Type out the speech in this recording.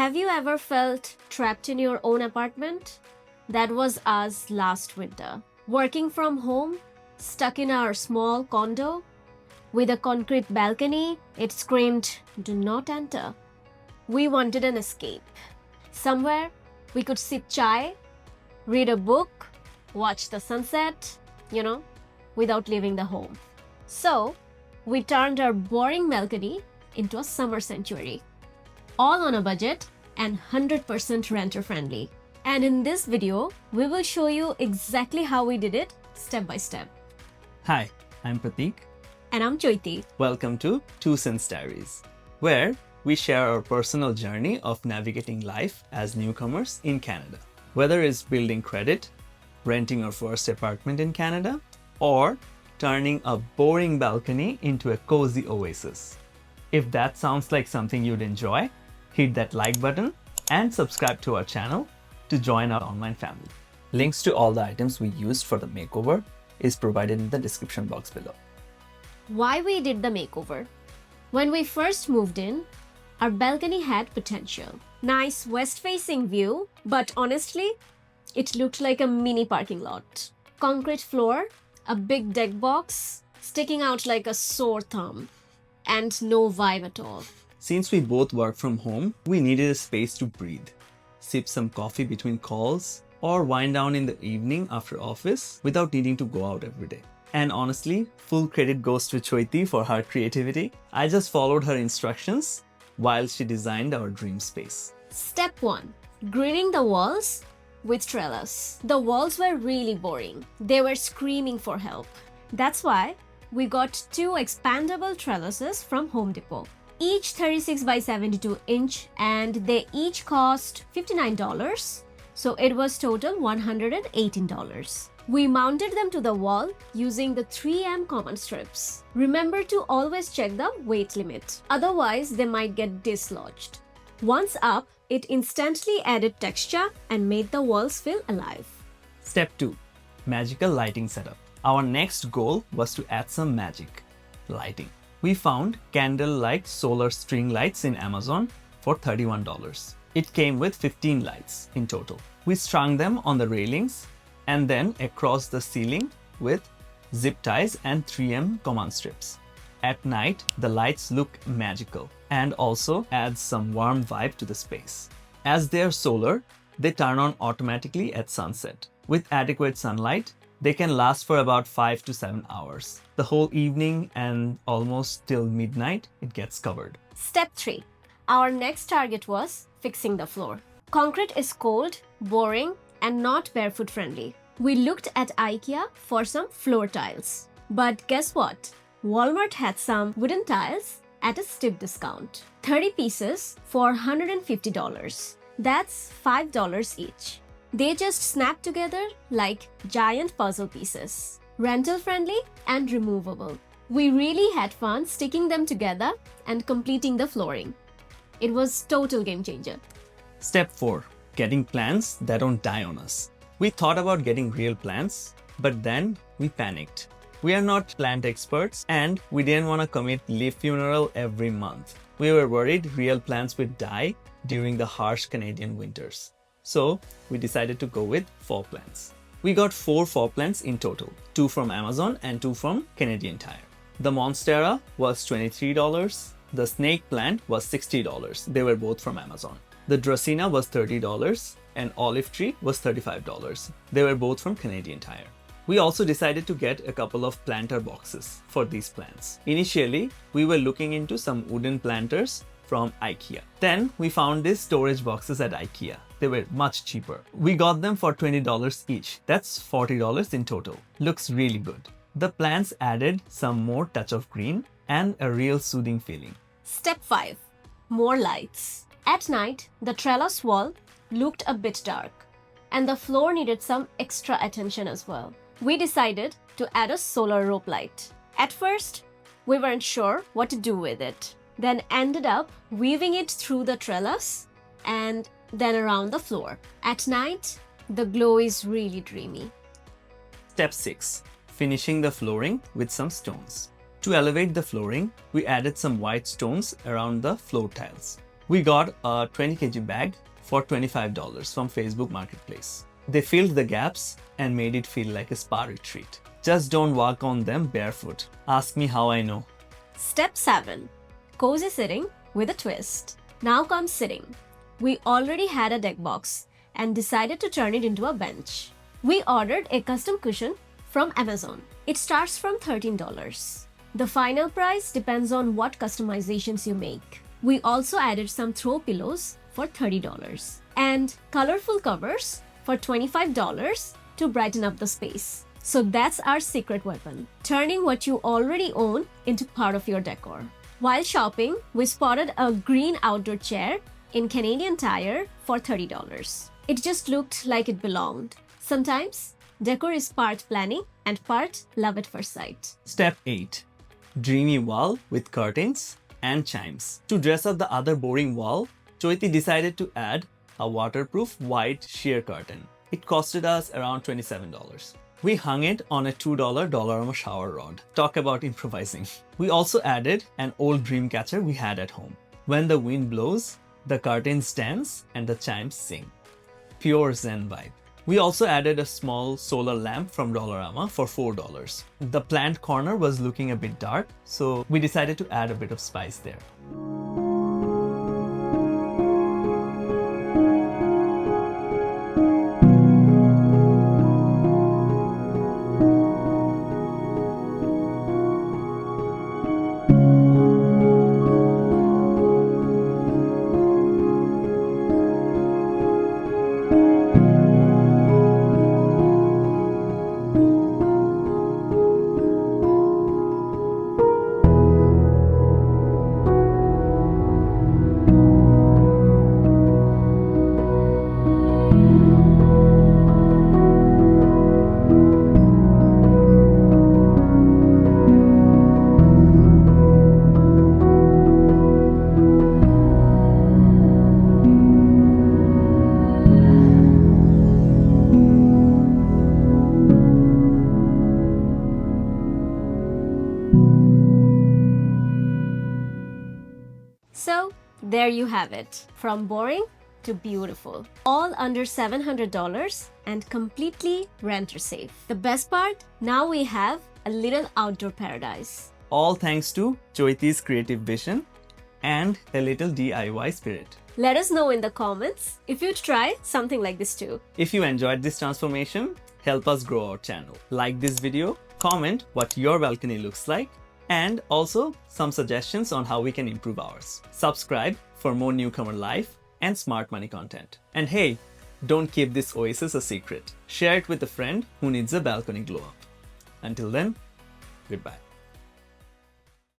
Have you ever felt trapped in your own apartment? That was us last winter. Working from home, stuck in our small condo, with a concrete balcony, it screamed, "Do not enter." We wanted an escape. Somewhere we could sip chai, read a book, watch the sunset, without leaving the home. So, we turned our boring balcony into a summer sanctuary. All on a budget and 100% renter friendly. And in this video, we will show you exactly how we did it step by step. Hi, I'm Pratik. And I'm Choiti. Welcome to Two Cents Diaries, where we share our personal journey of navigating life as newcomers in Canada. Whether it's building credit, renting our first apartment in Canada, or turning a boring balcony into a cozy oasis. If that sounds like something you'd enjoy, hit that like button and subscribe to our channel to join our online family. Links to all the items we used for the makeover is provided in the description box below. Why we did the makeover? When we first moved in, our balcony had potential. Nice west-facing view, but honestly, it looked like a mini parking lot. Concrete floor, a big deck box, sticking out like a sore thumb, and no vibe at all. Since we both work from home, we needed a space to breathe, sip some coffee between calls, or wind down in the evening after office without needing to go out every day. And honestly, full credit goes to Choiti for her creativity. I just followed her instructions while she designed our dream space. Step 1. Greening the walls with trellis. The walls were really boring. They were screaming for help. That's why we got 2 expandable trellises from Home Depot. Each 36 by 72 inch, and they each cost $59. So it was total $118. We mounted them to the wall using the 3M command strips. Remember to always check the weight limit, otherwise they might get dislodged. Once up, it instantly added texture and made the walls feel alive. Step 2. Magical lighting setup. Our next goal was to add some magic lighting. We found candle-like solar string lights in Amazon for $31. It came with 15 lights in total. We strung them on the railings and then across the ceiling with zip ties and 3M command strips. At night, the lights look magical and also adds some warm vibe to the space. As they are solar, they turn on automatically at sunset. With adequate sunlight, they can last for about 5 to 7 hours. The whole evening and almost till midnight, it gets covered. Step 3. Our next target was fixing the floor. Concrete is cold, boring, and not barefoot friendly. We looked at IKEA for some floor tiles. But guess what? Walmart had some wooden tiles at a steep discount. 30 pieces for $150. That's $5 each. They just snap together like giant puzzle pieces. Rental friendly and removable. We really had fun sticking them together and completing the flooring. It was total game changer. Step 4. Getting plants that don't die on us. We thought about getting real plants, but then we panicked. We are not plant experts and we didn't want to commit leaf funeral every month. We were worried real plants would die during the harsh Canadian winters. So we decided to go with faux plants. We got 4 faux plants in total, 2 from Amazon and 2 from Canadian Tire. The Monstera was $23. The snake plant was $60. They were both from Amazon. The Dracaena was $30 and Olive Tree was $35. They were both from Canadian Tire. We also decided to get a couple of planter boxes for these plants. Initially, we were looking into some wooden planters from IKEA. Then we found these storage boxes at IKEA. They were much cheaper. We got them for $20 each. That's $40 in total. Looks really good. The plants added some more touch of green and a real soothing feeling. Step 5. More lights. At night, the trellis wall looked a bit dark, and the floor needed some extra attention as well. We decided to add a solar rope light. At first, we weren't sure what to do with it, then ended up weaving it through the trellis and then around the floor. At night, the glow is really dreamy. Step 6. Finishing the flooring with some stones. To elevate the flooring, we added some white stones around the floor tiles. We got a 20 kg bag for $25 from Facebook Marketplace. They filled the gaps and made it feel like a spa retreat. Just don't walk on them barefoot. Ask me how I know. Step 7. Cozy sitting with a twist. Now comes sitting. We already had a deck box and decided to turn it into a bench. We ordered a custom cushion from Amazon. It starts from $13. The final price depends on what customizations you make. We also added some throw pillows for $30 and colorful covers for $25 to brighten up the space. So that's our secret weapon, turning what you already own into part of your decor. While shopping, we spotted a green outdoor chair in Canadian Tire for $30. It just looked like it belonged. Sometimes, decor is part planning and part love at first sight. Step 8. Dreamy wall with curtains and chimes. To dress up the other boring wall, Choiti decided to add a waterproof white sheer curtain. It costed us around $27. We hung it on a $2 Dollarama shower rod. Talk about improvising. We also added an old dream catcher we had at home. When the wind blows, the curtains dance and the chimes sing. Pure Zen vibe. We also added a small solar lamp from Dollarama for $4. The plant corner was looking a bit dark, so we decided to add a bit of spice there. So, there you have it. From boring to beautiful. All under $700 and completely renter safe. The best part? Now we have a little outdoor paradise. All thanks to Choiti's creative vision and a little DIY spirit. Let us know in the comments if you'd try something like this too. If you enjoyed this transformation, help us grow our channel. Like this video, comment what your balcony looks like, and also some suggestions on how we can improve ours. Subscribe for more newcomer life and smart money content. And hey, don't keep this oasis a secret. Share it with a friend who needs a balcony glow up. Until then, goodbye.